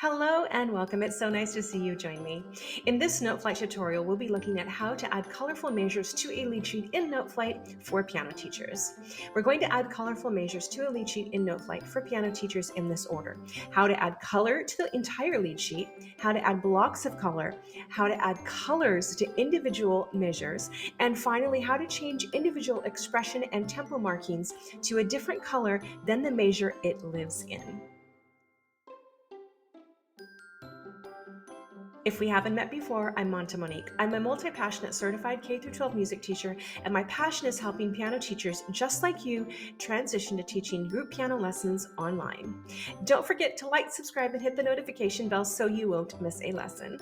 Hello and welcome. It's so nice to see you join me. In this Noteflight tutorial, we'll be looking at how to add colorful measures to a lead sheet in Noteflight for piano teachers. We're going to add colorful measures to a lead sheet in Noteflight for piano teachers in this order: how to add color to the entire lead sheet, how to add blocks of color, how to add colors to individual measures, and finally, how to change individual expression and tempo markings to a different color than the measure it lives in. If we haven't met before, I'm Monta Monique. I'm a multi-passionate certified K-12 music teacher, and my passion is helping piano teachers just like you transition to teaching group piano lessons online. Don't forget to like, subscribe, and hit the notification bell so you won't miss a lesson.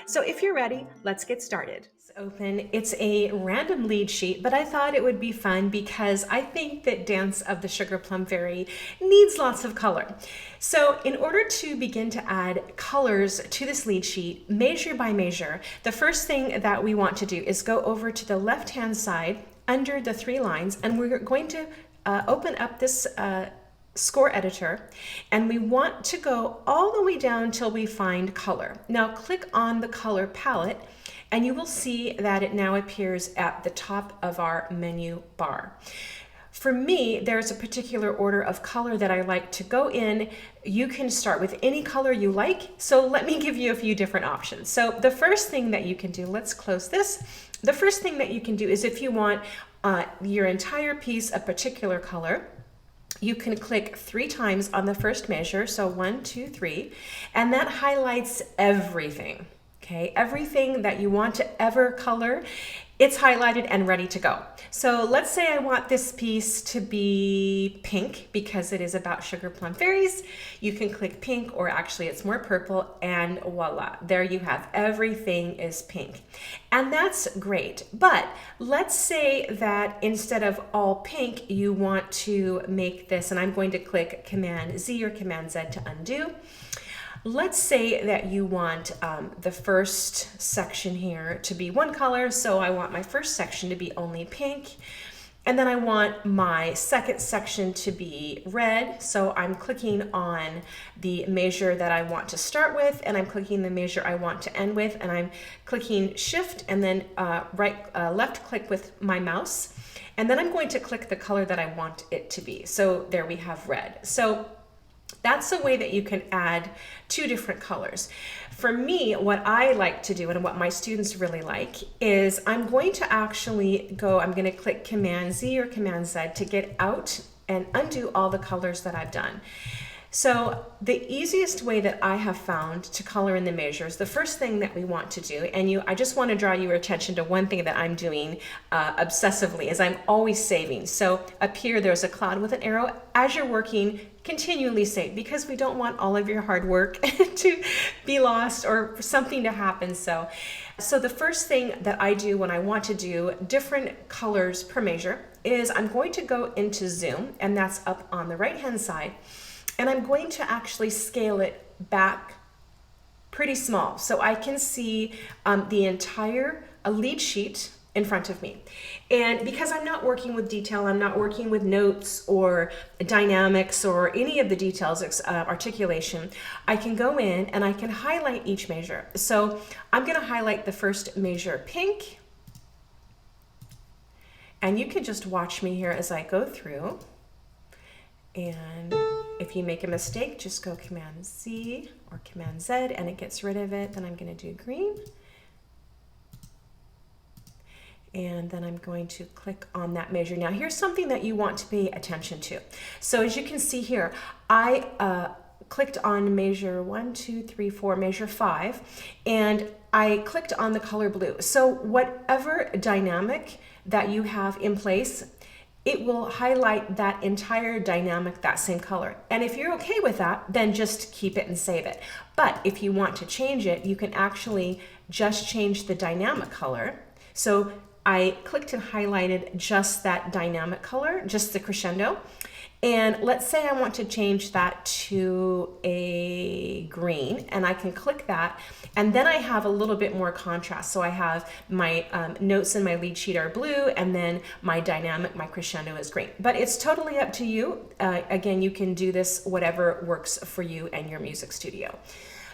So if you're ready, let's get started. It's open. It's a random lead sheet, but I thought it would be fun because I think that Dance of the Sugar Plum Fairy needs lots of color. So in order to begin to add colors to this lead sheet, measure by measure, the first thing that we want to do is go over to the left-hand side under the three lines, and we're going to open up this score editor, and we want to go all the way down till we find color. Now click on the color palette and you will see that it now appears at the top of our menu bar. For me, there's a particular order of color that I like to go in. You can start with any color you like, so let me give you a few different options. So the first thing that you can do, let's close this. The first thing that you can do is, if you want your entire piece a particular color, you can click 3 times on the first measure, so 1, 2, 3, and that highlights everything, okay? Everything that you want to ever color, it's highlighted and ready to go. So let's say I want this piece to be pink because it is about sugar plum fairies. You can click pink, or actually it's more purple, and voila, there you have, everything is pink. And that's great. But let's say that instead of all pink, you want to make this, and I'm going to click Command Z or Command Z to undo. Let's say that you want the first section here to be one color, so I want my first section to be only pink, and then I want my second section to be red, so I'm clicking on the measure that I want to start with, and I'm clicking the measure I want to end with, and I'm clicking Shift and then left click with my mouse, and then I'm going to click the color that I want it to be. So there we have red. So that's a way that you can add 2 different colors. For me, what I like to do and what my students really like is I'm going to click Command Z or Command Z to get out and undo all the colors that I've done. So the easiest way that I have found to color in the measures, the first thing that we want to do, and I just want to draw your attention to one thing that I'm doing obsessively, is I'm always saving. So up here, there's a cloud with an arrow. As you're working, continually save, because we don't want all of your hard work to be lost or for something to happen. So the first thing that I do when I want to do different colors per measure is I'm going to go into Zoom, and that's up on the right-hand side. And I'm going to actually scale it back pretty small so I can see the entire lead sheet in front of me. And because I'm not working with detail, I'm not working with notes or dynamics or any of the details, articulation, I can go in and I can highlight each measure. So I'm going to highlight the first measure pink. And you can just watch me here as I go through. And if you make a mistake, just go Command Z or Command Z and it gets rid of it. Then I'm going to do green. And then I'm going to click on that measure. Now here's something that you want to pay attention to. So as you can see here, I clicked on measure 1, 2, 3, 4, measure 5, and I clicked on the color blue. So whatever dynamic that you have in place, it will highlight that entire dynamic that same color. And if you're okay with that, then just keep it and save it. But if you want to change it, you can actually just change the dynamic color. So I clicked and highlighted just that dynamic color, just the crescendo. And let's say I want to change that to a green, and I can click that, and then I have a little bit more contrast. So I have my notes in my lead sheet are blue, and then my dynamic, my crescendo is green. But it's totally up to you. Again, you can do this whatever works for you and your music studio.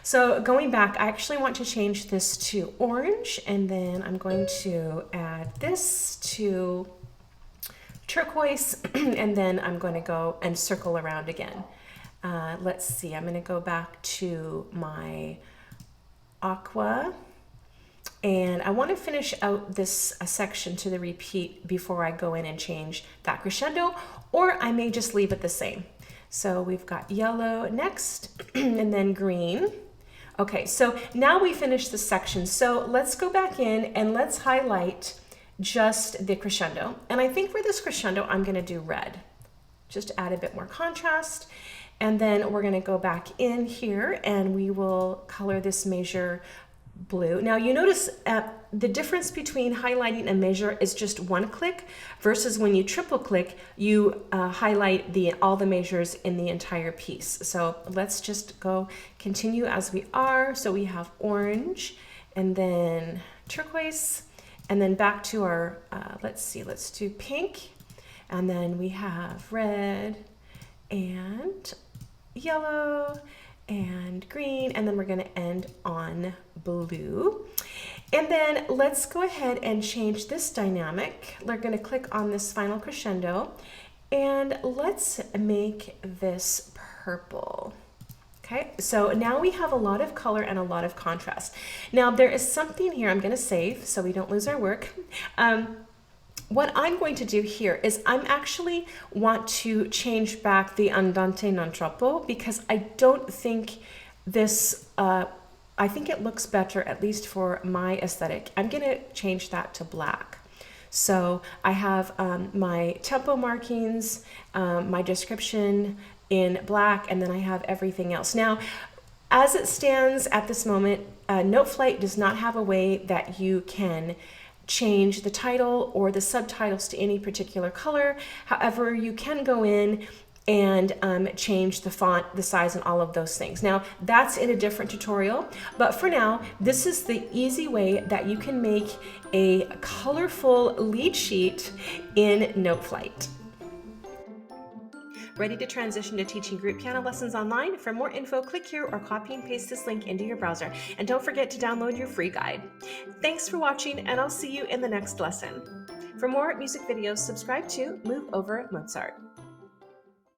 So going back, I actually want to change this to orange, and then I'm going to add this to turquoise, and then I'm going to go and circle around again. Let's see, I'm going to go back to my aqua, and I want to finish out this section to the repeat before I go in and change that crescendo, or I may just leave it the same. So we've got yellow next, and then green. Okay, so now we finished this section. So let's go back in and let's highlight just the crescendo. And I think for this crescendo, I'm gonna do red, just to add a bit more contrast. And then we're gonna go back in here and we will color this measure blue. Now you notice the difference between highlighting a measure is just one click versus when you triple click, you highlight all the measures in the entire piece. So let's just go continue as we are. So we have orange and then turquoise and then back to our, let's do pink. And then we have red and yellow and green, and then we're going to end on blue. And then let's go ahead and change this dynamic. We're going to click on this final crescendo and let's make this purple. Okay, so now we have a lot of color and a lot of contrast. Now there is something here I'm going to save so we don't lose our work. What I'm going to do here is I'm actually want to change back the andante non troppo because I don't think this, I think it looks better, at least for my aesthetic. I'm going to change that to black. So I have my tempo markings, my description in black, and then I have everything else. Now, as it stands at this moment, Noteflight does not have a way that you can change the title or the subtitles to any particular color. However, you can go in and change the font, the size, and all of those things. Now, that's in a different tutorial, but for now, this is the easy way that you can make a colorful lead sheet in Noteflight. Ready to transition to teaching group piano lessons online? For more info, click here or copy and paste this link into your browser. And don't forget to download your free guide. Thanks for watching, and I'll see you in the next lesson. For more music videos, subscribe to Move Over Mozart.